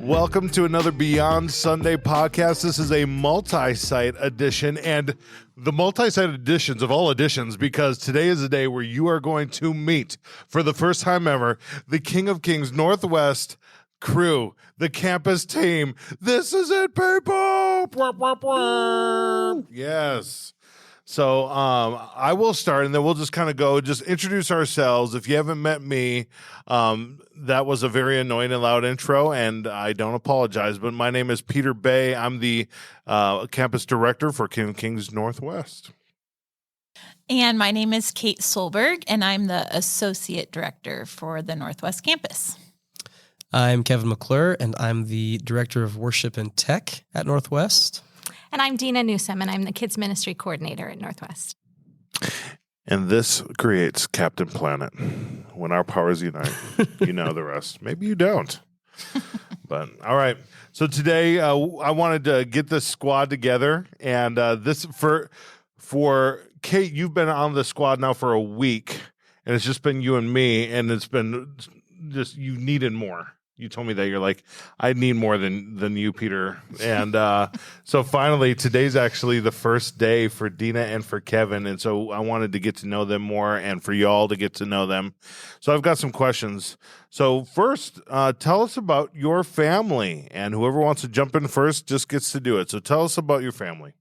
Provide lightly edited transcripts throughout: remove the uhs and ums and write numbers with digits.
Welcome to another Beyond Sunday podcast. This is a multi-site edition, and the multi-site editions of all editions, because today is a day where you are going to meet, for the first time ever, the King of Kings Northwest crew, the campus team. This is it, people! Yes. So I will start, and then we'll just kind of just introduce ourselves. If you haven't met me, that was a very annoying and loud intro, and I don't apologize, but my name is Peter Bay. I'm the campus director for King of Kings Northwest. And my name is Kate Solberg, and I'm the associate director for the Northwest campus. I'm Kevin McClure, and I'm the director of worship and tech at Northwest. And I'm Dina Newsom, and I'm the kids ministry coordinator at Northwest. And this creates Captain Planet. When our powers unite, you know the rest. Maybe you don't. But all right. So today I wanted to get this squad together, and this for Kate, you've been on the squad now for a week, and it's just been you and me, and it's been just you needed more. You told me that you're like, I need more than you, Peter. And so finally, today's actually the first day for Dina and for Kevin. And so I wanted to get to know them more and for y'all to get to know them. So I've got some questions. So first, tell us about your family. And whoever wants to jump in first just gets to do it. So tell us about your family.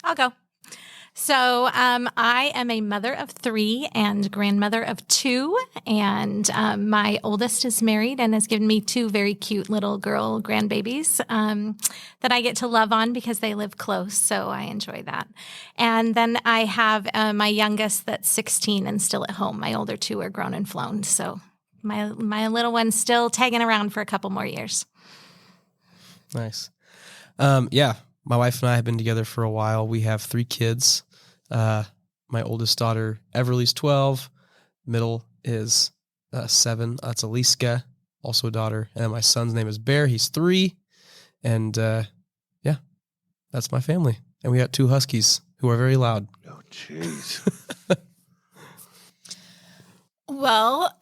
I'll go. So I am a mother of 3 and grandmother of 2, and my oldest is married and has given me 2 very cute little girl grandbabies that I get to love on because they live close, so I enjoy that. And then I have my youngest that's 16 and still at home. My older 2 are grown and flown, so my little one's still tagging around for a couple more years. Nice. Yeah. My wife and I have been together for a while. We have 3 kids. My oldest daughter, Everly's 12. Middle is 7. That's Aliska, also a daughter. And my son's name is Bear. He's 3. And yeah, that's my family. And we got 2 huskies who are very loud. Oh, jeez. Well,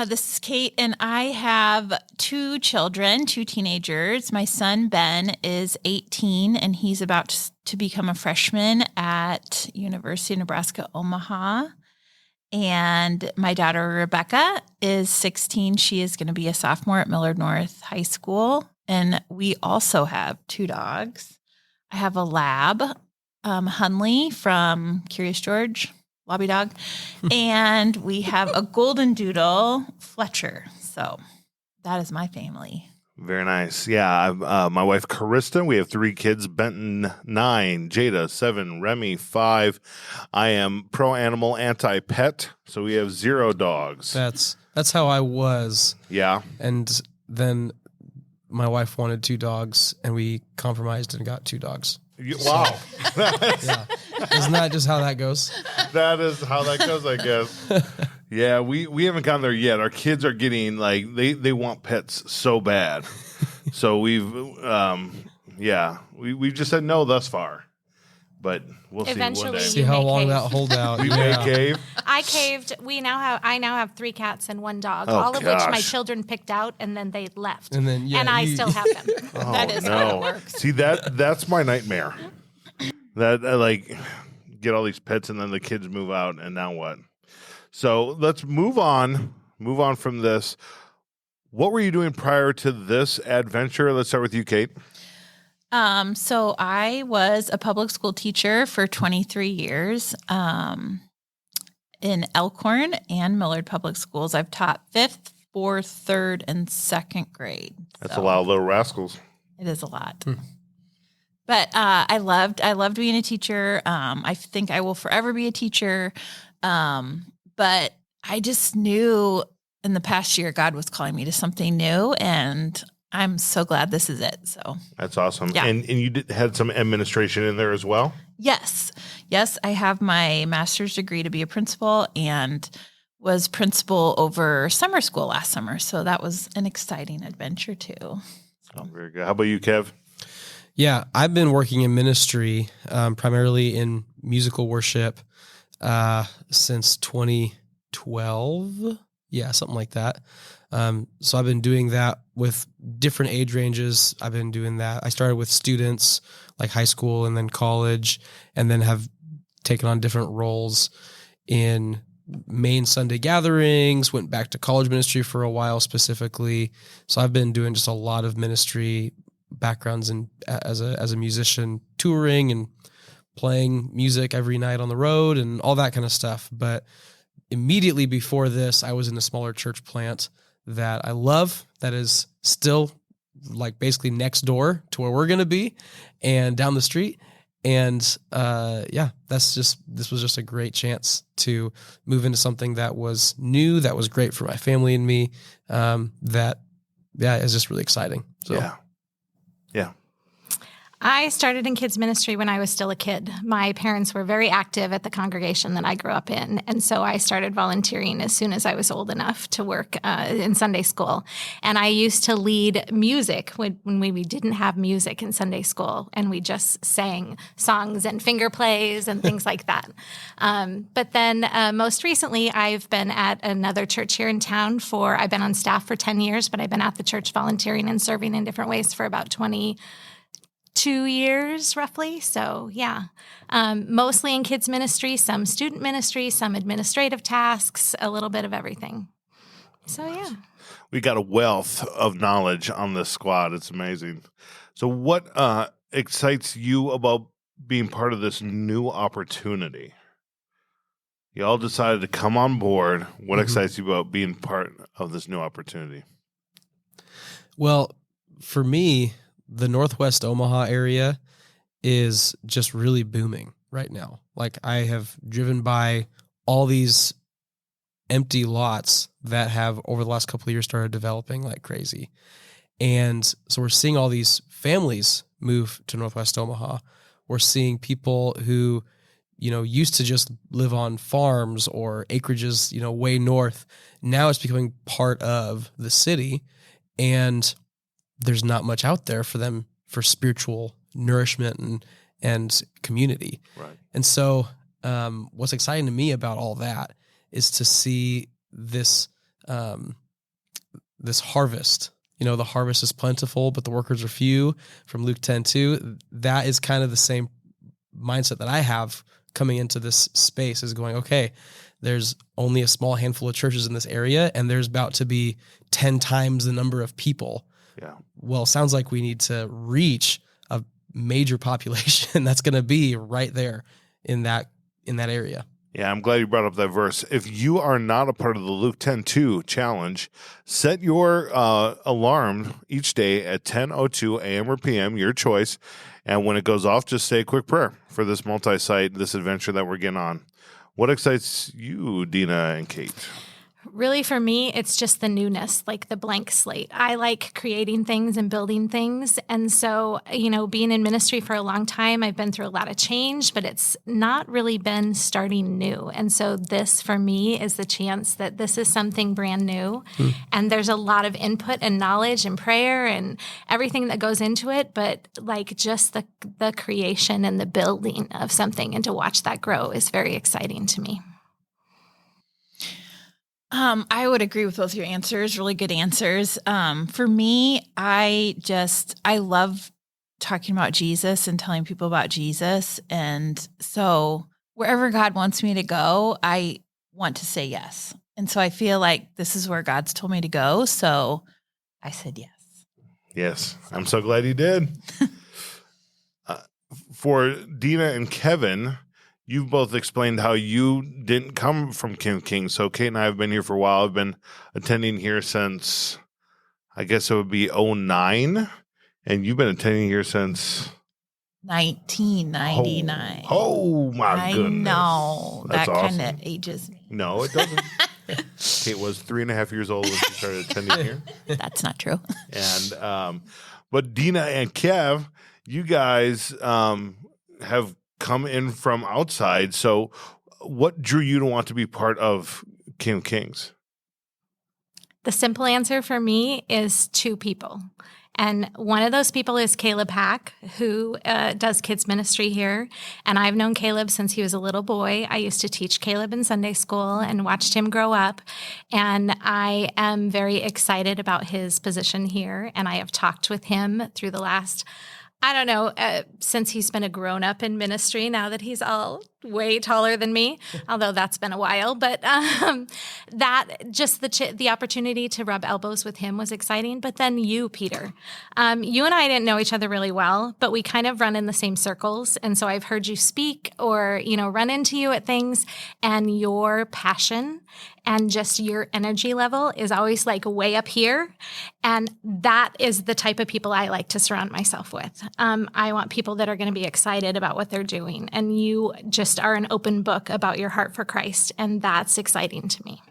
this is Kate, and I have 2 children, 2 teenagers. My son, Ben, is 18, and he's about to become a freshman at University of Nebraska, Omaha. And my daughter, Rebecca, is 16. She is going to be a sophomore at Millard North High School. And we also have 2 dogs. I have a lab, Hunley from Curious George. Lobby dog. And we have a golden doodle, Fletcher. So that is my family. Very nice. Yeah. My wife, Carista, we have 3 kids, Benton, 9, Jada, 7, Remy, 5. I am pro-animal, anti-pet. So we have 0 dogs. That's how I was. Yeah. And then my wife wanted 2 dogs, and we compromised and got 2 dogs. Wow. Yeah. Isn't that just how that goes? That is how that goes, I guess. Yeah, we haven't gotten there yet. Our kids are getting like they want pets so bad. So we've we've just said no thus far. But we'll Eventually, see one day. See how long that hold out. We may cave. I caved. I now have 3 cats and 1 dog, Oh, all of which my gosh. children picked out, and then they left. And then I still have them. Oh, That is how it works. See, that's my nightmare. That like get all these pets and then the kids move out, and now what? So let's move on from this. What were you doing prior to this adventure? Let's start with you, Kate. So I was a public school teacher for 23 years in Elkhorn and Millard Public Schools. I've taught 5th, 4th, 3rd, and 2nd grade. That's a lot of little rascals. It is a lot. But I loved being a teacher. I think I will forever be a teacher. But I just knew in the past year God was calling me to something new, and I'm so glad this is it. So That's awesome. Yeah. And you had some administration in there as well? yes, I have my master's degree to be a principal and was principal over summer school last summer. So that was an exciting adventure too. Oh, very good. How about you, Kev? Yeah, I've been working in ministry, primarily in musical worship, since 2012. Yeah, something like that. So I've been doing that with different age ranges. I've been doing that. I started with students like high school and then college, and then have taken on different roles in main Sunday gatherings, went back to college ministry for a while specifically. So I've been doing just a lot of ministry backgrounds and as a musician, touring and playing music every night on the road and all that kind of stuff. But immediately before this, I was in a smaller church plant that I love, that is still like basically next door to where we're going to be and down the street. And this was just a great chance to move into something that was new, that was great for my family and me. Is just really exciting. So. Yeah. I started in kids ministry when I was still a kid. My parents were very active at the congregation that I grew up in. And so I started volunteering as soon as I was old enough to work in Sunday school. And I used to lead music when we didn't have music in Sunday school, and we just sang songs and finger plays and things like that. But then most recently, I've been at another church here in town I've been on staff for 10 years, but I've been at the church volunteering and serving in different ways for about 22 years roughly. So mostly in kids ministry, some student ministry, some administrative tasks, a little bit of everything. So we got a wealth of knowledge on this squad. It's amazing. So what excites you about being part of this new opportunity? You all decided to come on board. What excites you about being part of this new opportunity? Well, for me, the Northwest Omaha area is just really booming right now. Like, I have driven by all these empty lots that have over the last couple of years started developing like crazy. And so we're seeing all these families move to Northwest Omaha. We're seeing people who, used to just live on farms or acreages, way north. Now it's becoming part of the city, and there's not much out there for them for spiritual nourishment and community. Right. And so what's exciting to me about all that is to see this this harvest. The harvest is plentiful, but the workers are few, from Luke 10:2. That is kind of the same mindset that I have coming into this space, is going, okay, there's only a small handful of churches in this area, and there's about to be 10 times the number of people. Yeah. Well, sounds like we need to reach a major population that's going to be right there in that area. Yeah, I'm glad you brought up that verse. If you are not a part of the Luke 10:2 challenge, set your alarm each day at 10:02 a.m. or p.m., your choice. And when it goes off, just say a quick prayer for this multi-site, this adventure that we're getting on. What excites you, Dina and Kate? Really, for me, it's just the newness, like the blank slate. I like creating things and building things. And so, being in ministry for a long time, I've been through a lot of change, but it's not really been starting new. And so this, for me, is the chance that this is something brand new. And there's a lot of input and knowledge and prayer and everything that goes into it. But like just the creation and the building of something, and to watch that grow is very exciting to me. I would agree with both your answers, really good answers. For me, I love talking about Jesus and telling people about Jesus. And so wherever God wants me to go, I want to say yes. And so I feel like this is where God's told me to go. So I said yes. Yes. I'm so glad you did. For Dina and Kevin, you've both explained how you didn't come from King of Kings. So Kate and I have been here for a while. I've been attending here since, I guess it would be 2009. And you've been attending here since 1999. Oh my goodness. I know. That's that awesome. kind of ages me. No, it doesn't. Kate was 3.5 years old when she started attending here. That's not true. And, but Dina and Kev, you guys have come in from outside. So what drew you to want to be part of King of Kings? The simple answer for me is two people. And one of those people is Caleb Hack, who does kids ministry here. And I've known Caleb since he was a little boy. I used to teach Caleb in Sunday school and watched him grow up. And I am very excited about his position here. And I have talked with him through the last, since he's been a grown-up in ministry, now that he's all way taller than me, although that's been a while. But that just the opportunity to rub elbows with him was exciting. But then you, Peter, you and I didn't know each other really well, but we kind of run in the same circles. And so I've heard you speak or, run into you at things, and your passion and just your energy level is always like way up here. And that is the type of people I like to surround myself with. I want people that are going to be excited about what they're doing. And you just are an open book about your heart for Christ. And that's exciting to me.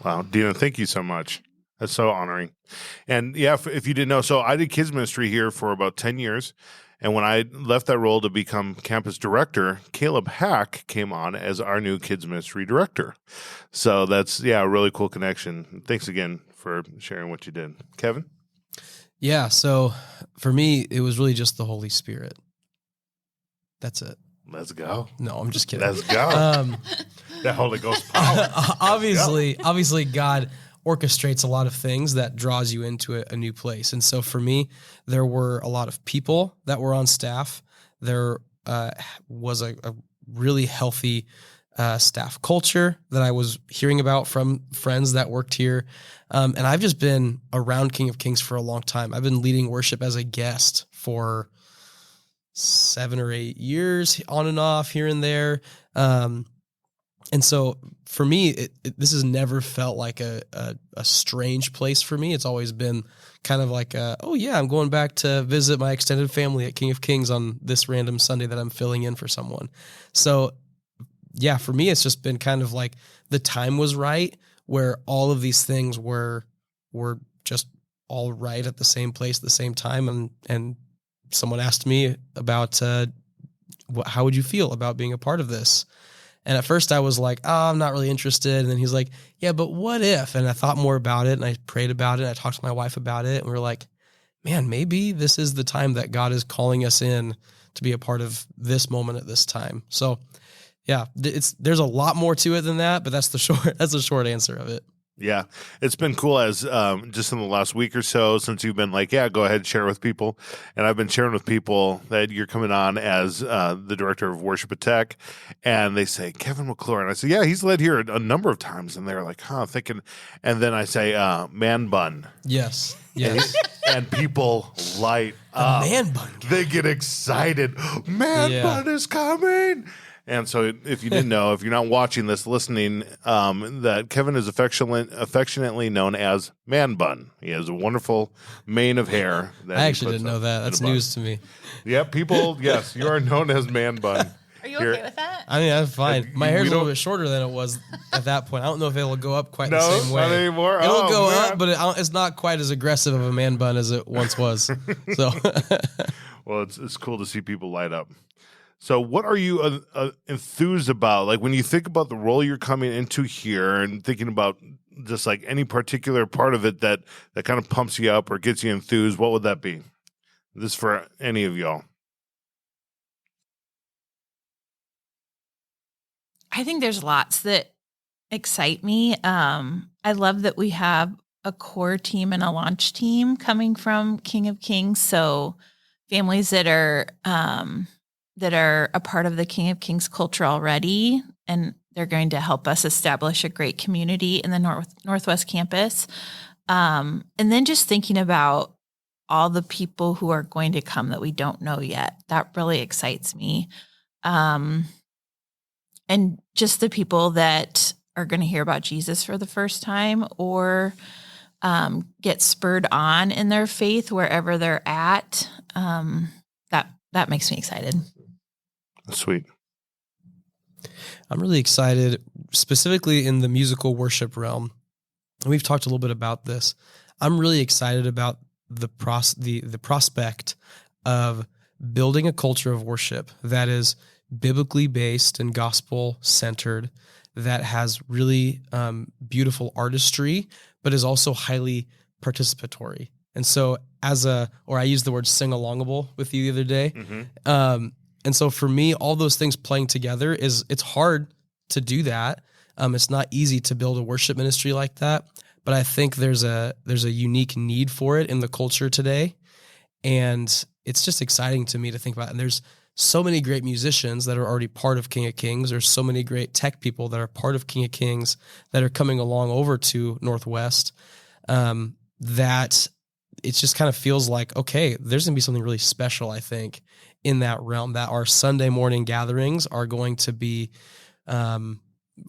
Wow. Dina, thank you so much. That's so honoring. And yeah, if you didn't know, so I did kids ministry here for about 10 years. And when I left that role to become campus director, Caleb Hack came on as our new kids ministry director. So that's, a really cool connection. Thanks again for sharing what you did. Kevin? Yeah, so for me, it was really just the Holy Spirit. That's it. Let's go. No, I'm just kidding. Let's go. The Holy Ghost power. Obviously, God orchestrates a lot of things that draws you into a new place. And so for me, there were a lot of people that were on staff. There was a really healthy staff culture that I was hearing about from friends that worked here. And I've just been around King of Kings for a long time. I've been leading worship as a guest for 7 or 8 years, on and off, here and there. And so for me, this has never felt like a strange place for me. It's always been kind of like, I'm going back to visit my extended family at King of Kings on this random Sunday that I'm filling in for someone. So yeah, for me, it's just been kind of like the time was right where all of these things were just all right at the same place at the same time. And someone asked me about how would you feel about being a part of this? And at first I was like, I'm not really interested. And then he's like, yeah, but what if? And I thought more about it and I prayed about it. And I talked to my wife about it. And we were like, man, maybe this is the time that God is calling us in to be a part of this moment at this time. So yeah, there's a lot more to it than that, but that's the short answer of it. Yeah, it's been cool as just in the last week or so since you've been like, go ahead, share with people. And I've been sharing with people that you're coming on as the director of worship at Tech. And they say, Kevin McClure. And I say, yeah, he's led here a number of times. And they're like, thinking. And then I say, man bun. Yes. And people light up. Man bun. They get excited. Man bun is coming. And so if you didn't know, if you're not watching this, listening, that Kevin is affectionately known as Man Bun. He has a wonderful mane of hair. I actually didn't know that. That's news to me. Yeah, people, yes, you are known as Man Bun. Are you okay with that? I mean, I'm fine. My hair's a little bit shorter than it was at that point. I don't know if it'll go up quite the same way. Not anymore. It'll go up, but it's not quite as aggressive of a man bun as it once was. So, well, it's cool to see people light up. So what are you enthused about? Like when you think about the role you're coming into here and thinking about just like any particular part of it that kind of pumps you up or gets you enthused, what would that be? This for any of y'all. I think there's lots that excite me. I love that we have a core team and a launch team coming from King of Kings. So families that are a part of the King of Kings culture already, and they're going to help us establish a great community in the Northwest campus. And then just thinking about all the people who are going to come that we don't know yet, that really excites me. And just the people that are going to hear about Jesus for the first time or get spurred on in their faith wherever they're at, that makes me excited. Sweet. I'm really excited, specifically in the musical worship realm. And we've talked a little bit about this. I'm really excited about the prospect of building a culture of worship that is biblically based and gospel centered, that has really beautiful artistry, but is also highly participatory. And so I used the word sing-alongable with you the other day. And so for me, all those things playing together it's hard to do that. It's not easy to build a worship ministry like that, but I think there's a unique need for it in the culture today. And it's just exciting to me to think about. And there's so many great musicians that are already part of King of Kings. There's so many great tech people that are part of King of Kings that are coming along over to Northwest, that it just kind of feels like, okay, there's going to be something really special, I think, in that realm, that our Sunday morning gatherings are going to be,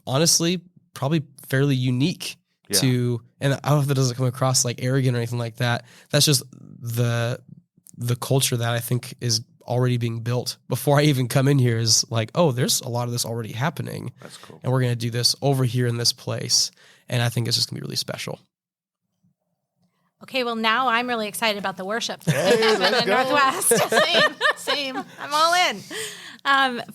honestly, probably fairly unique to, and I don't know if that doesn't come across like arrogant or anything like that. That's just the culture that I think is already being built before I even come in here, is like, oh, there's a lot of this already happening. That's cool. And we're going to do this over here in this place. And I think it's just going to be really special. Okay, well, now I'm really excited about the worship Hey, in let's the go. Northwest. Same. I'm all in.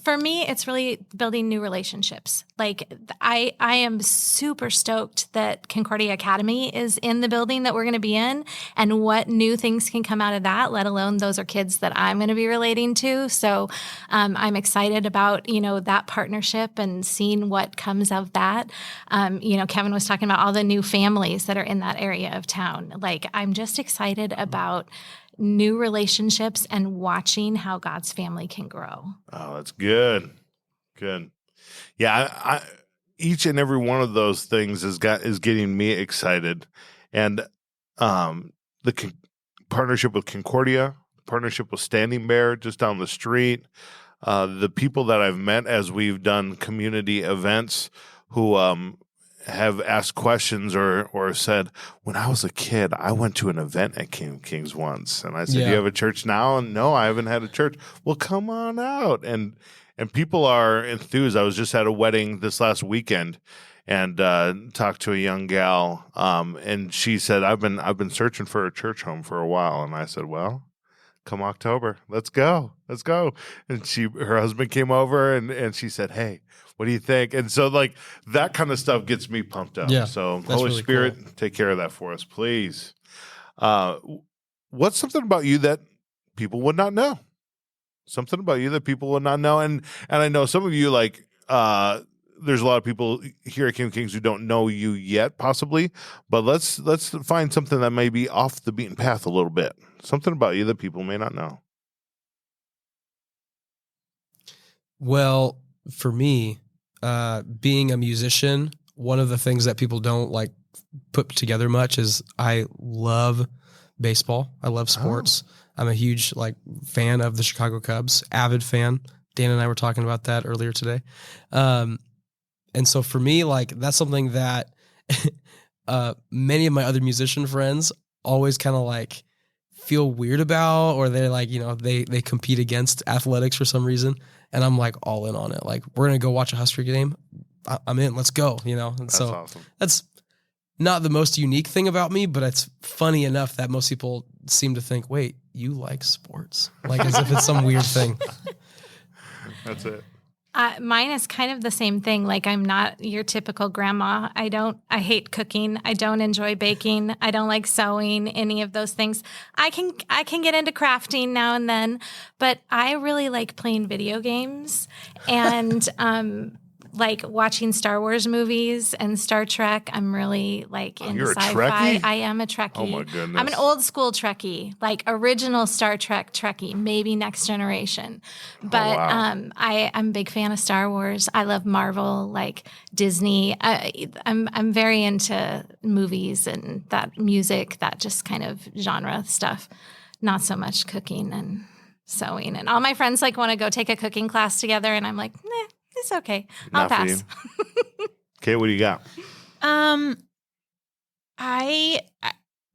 For me, it's really building new relationships. Like I am super stoked that Concordia Academy is in the building that we're going to be in, and what new things can come out of that, let alone those are kids that I'm going to be relating to. So I'm excited about, that partnership and seeing what comes of that. Kevin was talking about all the new families that are in that area of town. Like, I'm just excited about new relationships and watching how God's family can grow. Oh, that's good. Good. Yeah, I each and every one of those things is getting me excited. And partnership with Concordia, partnership with Standing Bear just down the street, the people that I've met as we've done community events who have asked questions or said, when I was a kid, I went to an event at King of Kings once. And I said, do you have a church now? And no, I haven't had a church. Well, come on out. And people are enthused. I was just at a wedding this last weekend and talked to a young gal. And she said, I've been searching for a church home for a while. And I said, well, come October, let's go. And her husband came over and she said, hey, what do you think? And so like that kind of stuff gets me pumped up. Yeah, So that's Holy really Spirit, cool. take care of that for us, please. What's something about you that people would not know? Something about you that people would not know. And I know some of you, like, there's a lot of people here at King of Kings who don't know you yet, possibly. But let's find something that may be off the beaten path a little bit. Something about you that people may not know. Well, for me, being a musician, one of the things that people don't like put together much is I love baseball. I love sports. I'm a huge fan of the Chicago Cubs, avid fan. Dan and I were talking about that earlier today. And so for me, that's something that many of my other musician friends always kind of feel weird about, or they're they compete against athletics for some reason. And I'm all in on it. We're going to go watch a Husker game. I'm in, let's go, And That's so awesome. That's not the most unique thing about me, but it's funny enough that most people seem to think, wait, you like sports? As if it's some weird thing. That's it. Mine is kind of the same thing. I'm not your typical grandma. I hate cooking. I don't enjoy baking. I don't like sewing, any of those things. I can get into crafting now and then, but I really like playing video games and, watching Star Wars movies and Star Trek. I'm really into you're a sci-fi. Trekkie? I am a Trekkie. Oh my goodness. I'm an old school Trekkie, original Star Trek Trekkie, maybe Next Generation. But wow. I'm a big fan of Star Wars. I love Marvel, Disney. I'm very into movies and that music, that just kind of genre stuff. Not so much cooking and sewing. And all my friends want to go take a cooking class together, and I'm like, nah. It's okay. I'll Not for pass. Okay, what do you got? The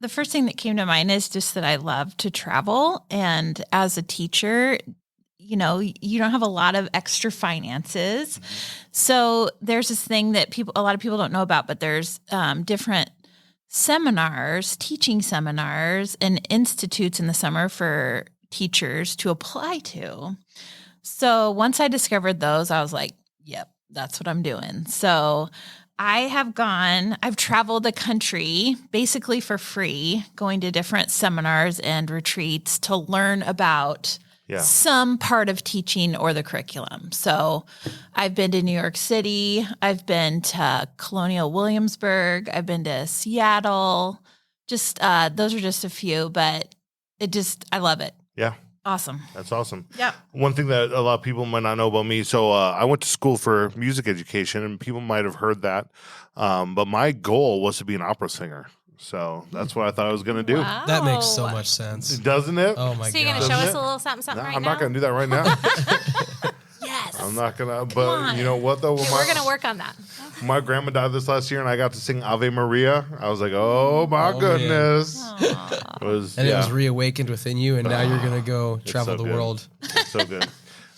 first thing that came to mind is just that I love to travel, and as a teacher, you don't have a lot of extra finances. So there's this thing that a lot of people don't know about, but there's different seminars, teaching seminars and institutes in the summer for teachers to apply to. So once I discovered those, I was like, yep, that's what I'm doing. So I've traveled the country basically for free, going to different seminars and retreats to learn about some part of teaching or the curriculum. So I've been to New York City. I've been to Colonial Williamsburg. I've been to Seattle. Just those are just a few, but I love it. Yeah. Awesome. That's awesome. Yeah. One thing that a lot of people might not know about me, so I went to school for music education, and people might have heard that. But my goal was to be an opera singer. So that's what I thought I was going to do. Wow. That makes so much sense. Doesn't it? Oh my So you're going god. to show us Doesn't a little something No, right I'm now? not going to do that right now. Yes. I'm not going to. Come But on. you know what, though? Okay, we're going to work on that. My grandma died this last year, and I got to sing Ave Maria. I was like, oh, my Oh, goodness. Aw. It was, And it was reawakened within you, and now you're gonna go travel so the good. world. It's so good.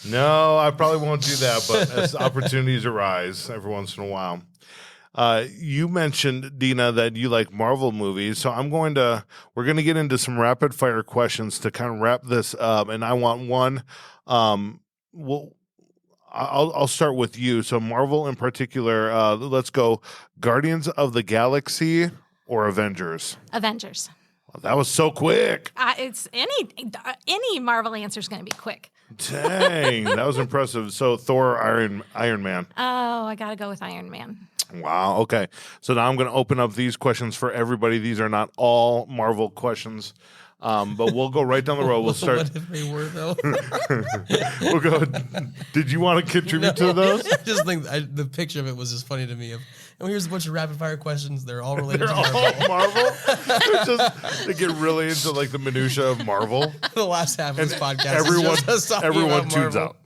No, I probably won't do that, but as opportunities arise every once in a while. You mentioned, Dina, that you like Marvel movies, so we're going to get into some rapid fire questions to kind of wrap this up, and I want one. I'll start with you. So Marvel in particular, let's go Guardians of the Galaxy or Avengers. Avengers. That was so quick. It's any Marvel answer is going to be quick. Dang, that was impressive. So Thor, Iron Man. Oh, I got to go with Iron Man. Wow. Okay. So now I'm going to open up these questions for everybody. These are not all Marvel questions, but we'll go right down the road. We'll start. What if they were though? We'll go. Did you want to contribute to those? I just think the picture of it was just funny to me. And here's a bunch of rapid fire questions. They're all related They're to Marvel. all Marvel. They get really into like the minutia of Marvel. The last half of this podcast, is Everyone, just us talking everyone about tunes Marvel. out.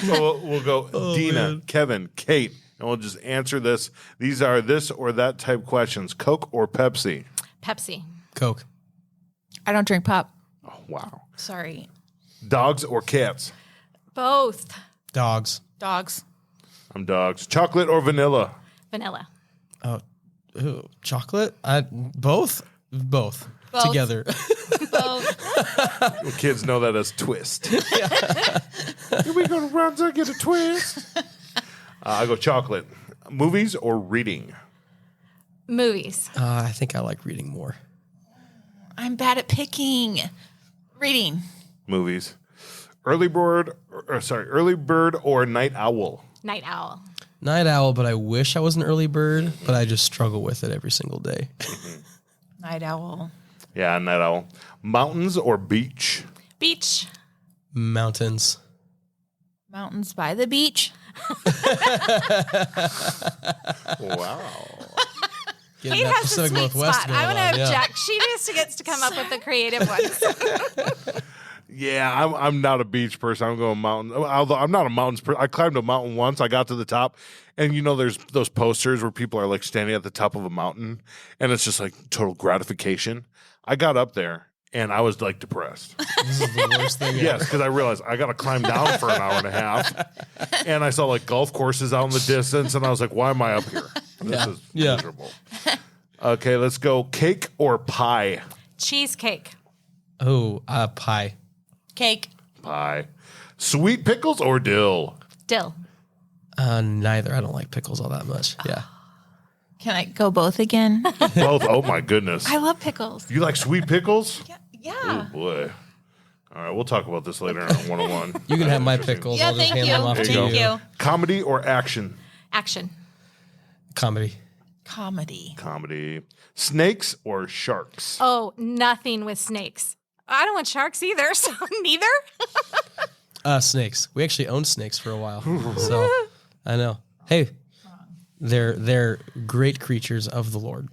So we'll go Dina, man. Kevin, Kate, and we'll just answer this. These are this or that type questions. Coke or Pepsi? Pepsi. Coke. I don't drink pop. Oh, wow. Sorry. Dogs or cats? Both. Dogs. Dogs. I'm dogs. Chocolate or vanilla? Vanilla. Oh, ooh, chocolate. Both together. Both. Well, kids know that as twist. Here we go to run to get a twist. I go chocolate. Movies or reading? Movies. I think I like reading more. I'm bad at picking. Reading. Movies. Early bird or night owl? Night owl. Night owl, but I wish I was an early bird, but I just struggle with it every single day. Night owl. Yeah, night owl. Mountains or beach? Beach. Mountains. Mountains by the beach. Wow. Getting Kate that has the Pacific sweet Northwest spot. I going want to on, yeah. object. She just gets to come up with the creative ones. Yeah, I'm not a beach person. I'm going mountain. Although I'm not a mountains person. I climbed a mountain once. I got to the top, and there's those posters where people are like standing at the top of a mountain, and it's just like total gratification. I got up there, and I was like depressed. This is the worst thing Yes, ever. because I realized I got to climb down for an hour and a half, and I saw like golf courses out in the distance, and I was like, "Why am I up here? This is miserable." Okay, let's go. Cake or pie? Cheesecake. Oh, pie. Cake. Pie. Sweet pickles or dill? Dill. Neither. I don't like pickles all that much. Yeah. Can I go both again? Both. Oh my goodness. I love pickles. You like sweet pickles? Oh Yeah. boy. All right, we'll talk about this later on 101. You can have my pickles. Yeah, I'll just thank hand you. them off There to you Thank go. you. Comedy or action? Action. Comedy. Comedy. Comedy. Snakes or sharks? Oh, nothing with snakes. I don't want sharks either, so neither. Snakes. We actually owned snakes for a while. So I know. Hey, they're great creatures of the Lord.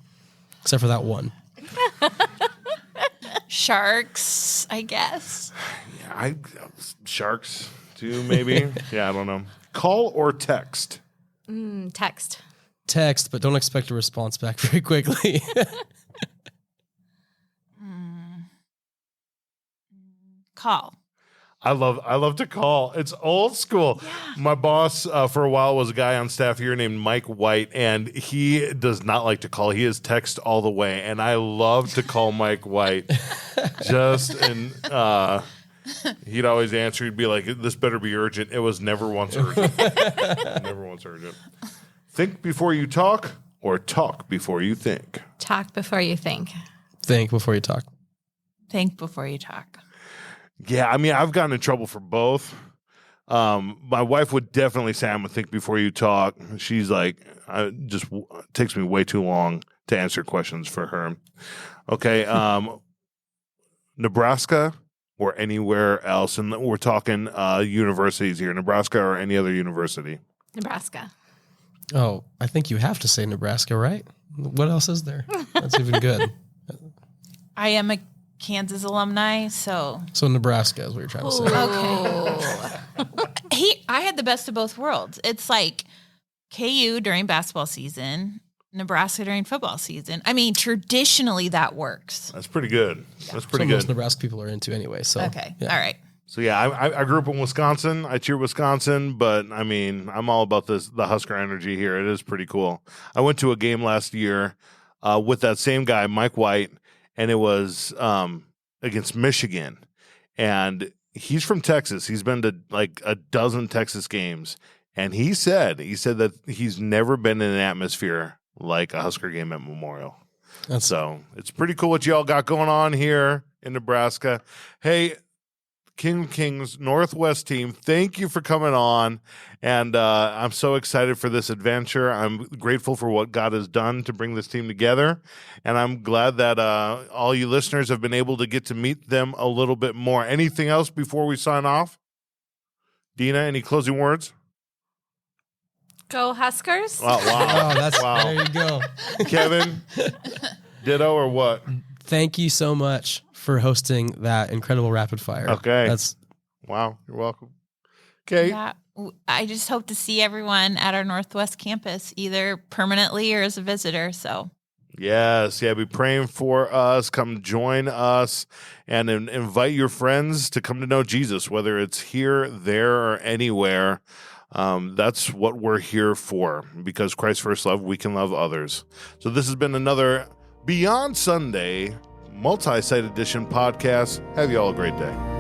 Except for that one. Sharks, I guess. Yeah, sharks too, maybe. Yeah, I don't know. Call or text? Text. Text, but don't expect a response back very quickly. Call. I love to call. It's old school. Yeah. My boss for a while was a guy on staff here named Mike White, and he does not like to call. He is text all the way, and I love to call Mike White. He'd always answer. He'd be like, "This better be urgent." It was never once urgent. Never once urgent. Think before you talk or talk before you think? Talk before you think. Think before you talk. Think before you talk. Yeah, I mean, I've gotten in trouble for both. My wife would definitely say I'm a think before you talk. She's like, takes me way too long to answer questions for her. Okay, Nebraska or anywhere else, and we're talking universities here, Nebraska or any other university. Nebraska. Oh, I think you have to say Nebraska, right? What else is there? That's even good. I am a Kansas alumni, so Nebraska is what you're trying to say. okay. I had the best of both worlds. It's like KU during basketball season, Nebraska during football season. I mean, traditionally that works. That's pretty good. That's pretty So good. most Nebraska people are into anyway. So Okay, yeah. all right. So yeah, I grew up in Wisconsin. I cheer Wisconsin, but I mean, I'm all about the Husker energy here. It is pretty cool. I went to a game last year with that same guy, Mike White, and it was against Michigan. And he's from Texas. He's been to like a dozen Texas games, and he said that he's never been in an atmosphere like a Husker game at Memorial. So it's pretty cool what y'all got going on here in Nebraska. Hey, King's Northwest team, thank you for coming on, and I'm so excited for this adventure. I'm grateful for what God has done to bring this team together, and I'm glad that all you listeners have been able to get to meet them a little bit more. Anything else before we sign off? Dina, any closing words? Go Huskers. Wow. There you go. Kevin, ditto or what? Thank you so much for hosting that incredible rapid fire. Okay. That's Wow, you're welcome. Okay. Yeah, I just hope to see everyone at our Northwest campus, either permanently or as a visitor. So Yes, yeah, be praying for us. Come join us and invite your friends to come to know Jesus, whether it's here, there, or anywhere. That's what we're here for, because Christ first loved, we can love others. So this has been another Beyond Sunday Multisite Edition podcast. Have you all a great day.